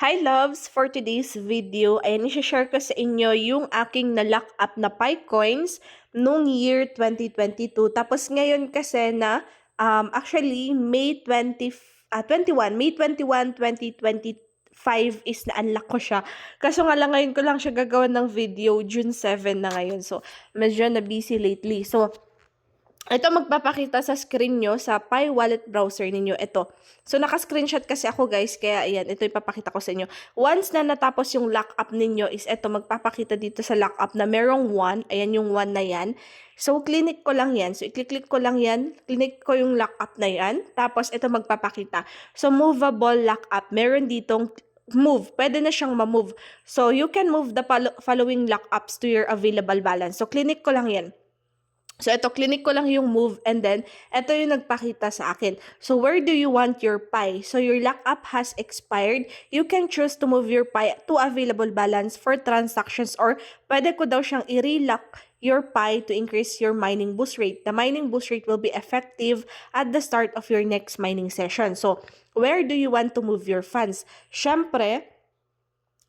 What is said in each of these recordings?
Hi loves! For today's video, ay i-share ko sa inyo yung aking na-lock up na Pi coins noong year 2022. Tapos ngayon kasi na actually May 21, 2025 is na-unlock ko siya. Kaso nga lang ngayon ko lang siya gagawa ng video, June 7 na ngayon. So medyo na busy lately. So ito magpapakita sa screen nyo sa Pi Wallet browser ninyo. Ito. So, naka-screenshot kasi ako guys. Kaya ayan, ito ipapakita ko sa inyo. Once na natapos yung lockup ninyo is ito, magpapakita dito sa lockup na merong 1. Ayan yung 1 na yan. So, clinic ko lang yan. So, i-click ko lang yan. Clinic ko yung lockup na yan. Tapos, ito magpapakita. So, movable lockup. Meron ditong move. Pwede na siyang ma-move. So, you can move the following lockups to your available balance. So, clinic ko lang yan. So, ito, clinic ko lang yung move and then, ito yung nagpakita sa akin. So, where do you want your Pi? So, your lockup has expired. You can choose to move your Pi to available balance for transactions or pwede ko daw siyang i-relock your Pi to increase your mining boost rate. The mining boost rate will be effective at the start of your next mining session. So, where do you want to move your funds? Syempre,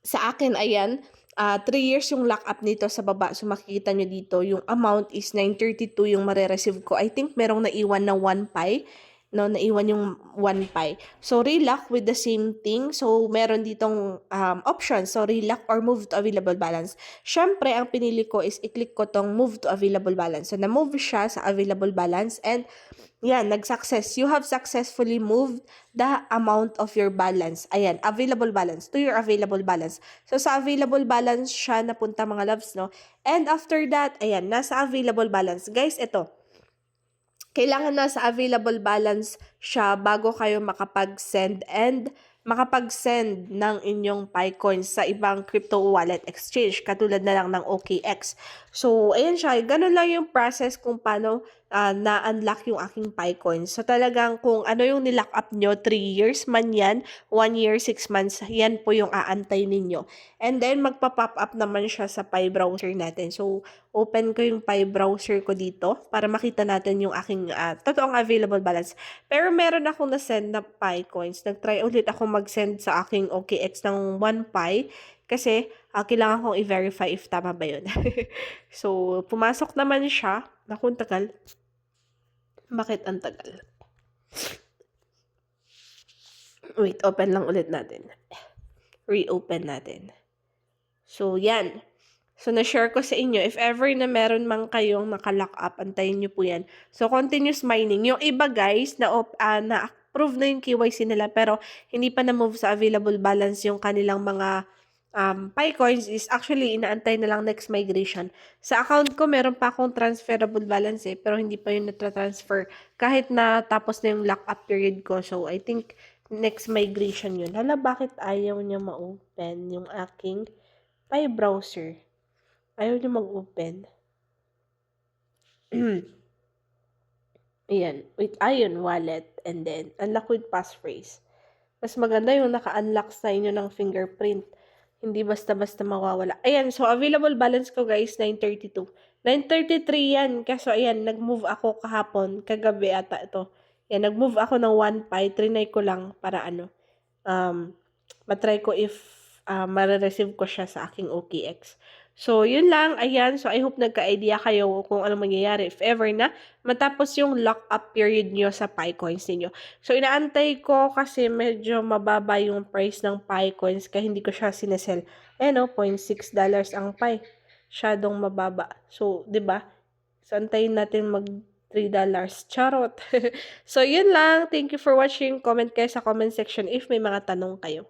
sa akin, ayan, 3 years yung lock-up nito sa baba. So, makikita nyo dito, yung amount is 932 yung marireceive ko. I think merong naiwan na 1 Pi. No, naiwan yung 1 Pi. So, relock with the same thing. So, meron ditong options. So, relock or move to available balance. Syempre, ang pinili ko is i-click ko tong move to available balance. So, na-move siya sa available balance and yan, nag-success. You have successfully moved the amount of your balance. Ayan, available balance to your available balance. So, sa available balance siya napunta mga loves, no? And after that, ayan, nasa available balance. Guys, ito. Kailangan nasa available balance siya bago kayo makapag-send ng inyong Pi coins sa ibang crypto wallet exchange, katulad na lang ng OKX. So, ayan siya. Ganun lang yung process kung paano na-unlock yung aking Pi coins. So, talagang kung ano yung nilock up nyo, 3 years man yan, 1 year, 6 months, yan po yung aantay ninyo. And then, magpa-pop up naman siya sa Pi browser natin. So, open ko yung Pi browser ko dito para makita natin yung aking totoong available balance. Pero meron akong na-send na Pi coins. Nag-try ulit ako mag-send sa aking OKX ng 1 Pi kasi kailangan kong i-verify if tama ba yun. So, pumasok naman siya. Naku, ang tagal. Bakit ang tagal? Wait, open lang ulit natin. Reopen natin. So, yan. So, na-share ko sa inyo. If ever na meron man kayong naka-lock up, antayin nyo po yan. So, continuous mining. Yung iba guys, na-approve na yung KYC nila, pero hindi pa na-move sa available balance yung kanilang mga Pi coins is actually inaantay na lang next migration. Sa account ko, meron pa akong transferable balance pero hindi pa yun na-transfer kahit na tapos na yung lock-up period ko. So, I think next migration yun. Hala, bakit ayaw niya ma-open yung aking Pi browser? Ayaw niya mag-open. Ayan. With Ion Wallet and then unlock with passphrase. Mas maganda yung naka-unlock sa inyo ng fingerprint. Hindi basta-basta mawawala. Ayan, so available balance ko guys, 932. 933 yan. Kaso ayan, nag-move ako kahapon, kagabi ata ito. Yan, nag-move ako ng 1 Pi. Trinay ko lang para matry ko if marireceive ko siya sa aking OKX. So, yun lang. Ayan. So, I hope nagka-idea kayo kung ano mangyayari if ever na matapos yung lock-up period nyo sa Pi coins ninyo. So, inaantay ko kasi medyo mababa yung price ng Pi coins kaya hindi ko siya sinesell. Ayan o, $0.6 ang Pi. Masyadong mababa. So, ba diba? So, antayin natin mag $3. Charot. So, yun lang. Thank you for watching. Comment kayo sa comment section if may mga tanong kayo.